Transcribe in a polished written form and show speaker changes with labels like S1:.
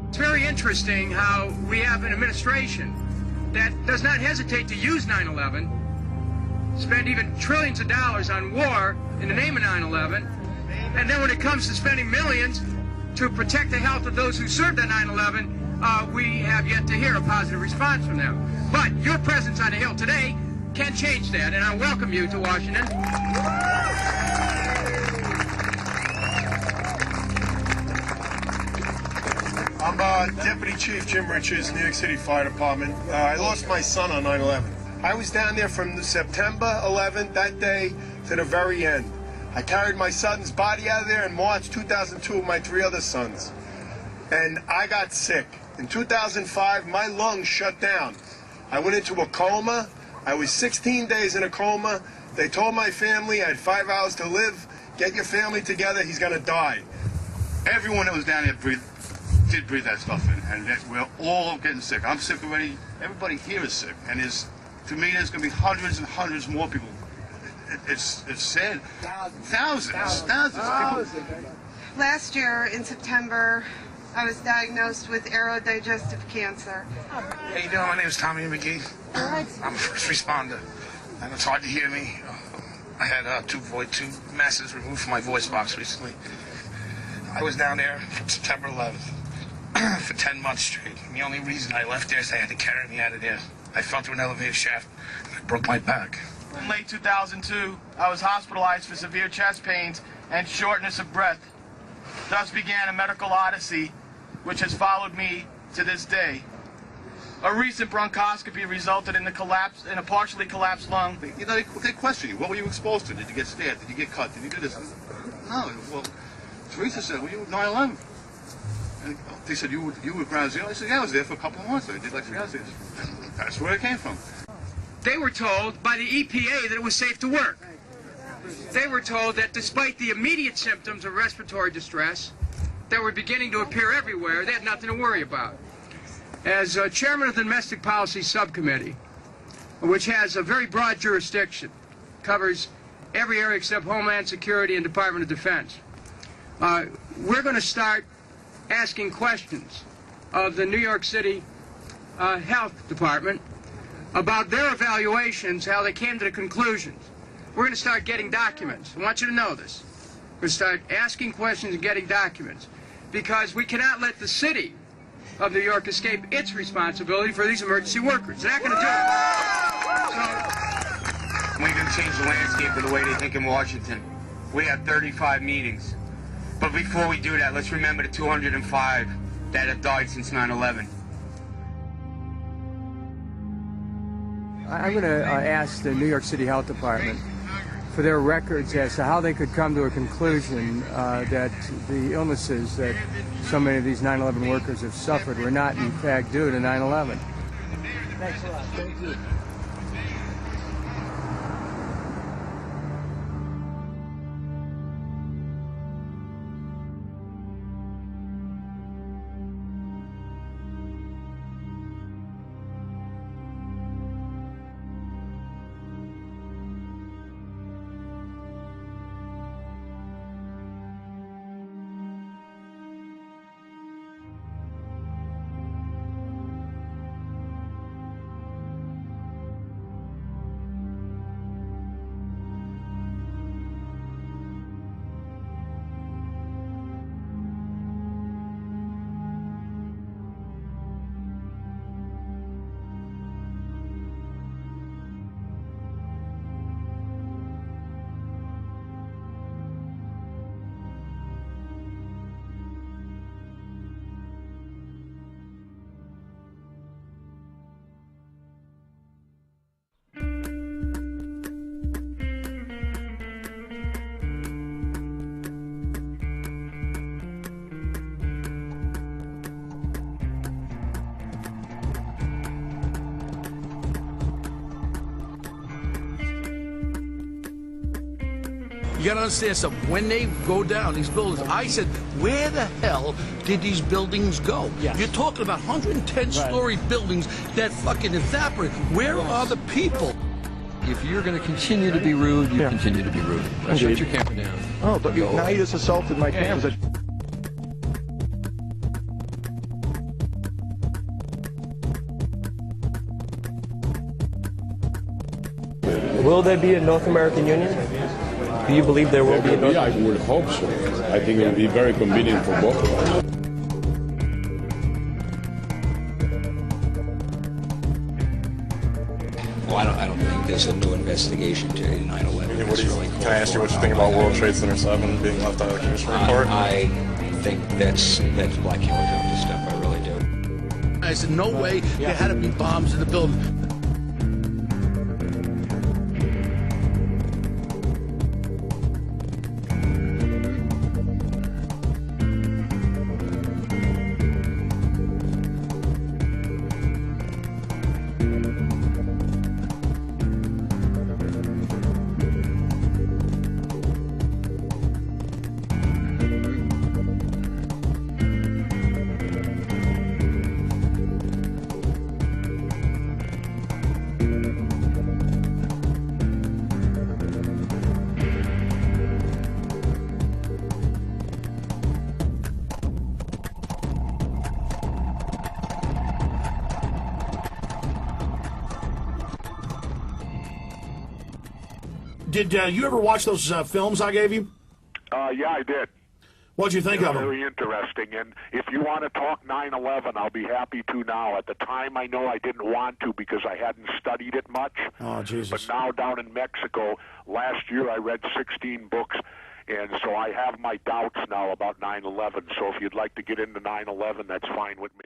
S1: It's very interesting how we have an administration that does not hesitate to use 9/11, spend even trillions of dollars on war in the name of 9/11, and then when it comes to spending millions to protect the health of those who served at 9/11, we have yet to hear a positive response from them. But your presence on the Hill today can change that, and I welcome you to Washington.
S2: I'm Deputy Chief Jim Richards, New York City Fire Department. I lost my son on 9/11. I was down there from September 11th, that day, to the very end. I carried my son's body out of there in March 2002 with my 3 other sons. And I got sick. In 2005, my lungs shut down. I went into a coma. I was 16 days in a coma. They told my family I had 5 hours to live. Get your family together, he's going to die.
S3: Everyone that was down there did breathe that stuff in, and we're all getting sick. I'm sick already. Everybody here is sick, and to me, there's going to be hundreds and hundreds more people. It's sad. Thousands of people.
S4: Last year in September, I was diagnosed with aerodigestive cancer.
S5: How you doing? My name is Tommy McGee. I'm a first responder, and it's hard to hear me. I had two masses removed from my voice box recently. I was down there September 11th for 10 months straight. And the only reason I left there is they had to carry me out of there. I fell through an elevator shaft and I broke my back.
S6: In late 2002, I was hospitalized for severe chest pains and shortness of breath. Thus began a medical odyssey, which has followed me to this day. A recent bronchoscopy resulted in a partially collapsed lung.
S3: You know, they question you. What were you exposed to? Did you get stabbed? Did you get cut? Did you do this? No. Well, Teresa said, well, you were 9/11. And they said, you were ground zero? I said, yeah, I was there for a couple of months. I did like 3 hours. That's where it came from.
S1: They were told by the EPA that it was safe to work. They were told that despite the immediate symptoms of respiratory distress that were beginning to appear everywhere, they had nothing to worry about. As chairman of the Domestic Policy Subcommittee, which has a very broad jurisdiction, covers every area except Homeland Security and Department of Defense, we're going to start asking questions of the New York City Health Department about their evaluations, how they came to the conclusions. We're going to start getting documents. I want you to know this. We're going to start asking questions and getting documents, because we cannot let the city of New York escape its responsibility for these emergency workers. They're not going to do it.
S7: We're going to change the landscape of the way they think in Washington. We have 35 meetings. But before we do that, let's remember the 205 that have died since 9/11.
S8: I'm going to ask the New York City Health Department for their records as to how they could come to a conclusion that the illnesses that so many of these 9/11 workers have suffered were not, in fact, due to 9/11. Thanks a lot. Thank you.
S9: You gotta understand something. When they go down, these buildings, I said, where the hell did these buildings go?
S8: Yes.
S9: You're talking about 110-story buildings that fucking evaporate. Where are the people?
S10: If you're going to continue to be rude, you continue to be rude. Shut your camera down.
S2: Oh, but now you just assaulted my camera.
S11: Will there be a North American Union? Do you believe there will be a North American
S12: Union? I would hope so. I think it would be very convenient for both of us.
S13: Well, I don't think there's a new investigation to 9/11.
S14: Can I ask you what you think about World Trade Center 7 being left out of the commission report?
S13: I think that's black helicopter stuff. I really do.
S9: I said, no way. There had to be bombs in the building.
S15: Did you ever watch those films I gave you?
S16: Yeah, I did.
S15: What'd you think of them?
S16: Very interesting. And if you want to talk 9/11, I'll be happy to now. At the time, I know I didn't want to because I hadn't studied it much.
S15: Oh, Jesus.
S16: But now down in Mexico, last year I read 16 books, and so I have my doubts now about 9/11. So if you'd like to get into 9/11, that's fine with me.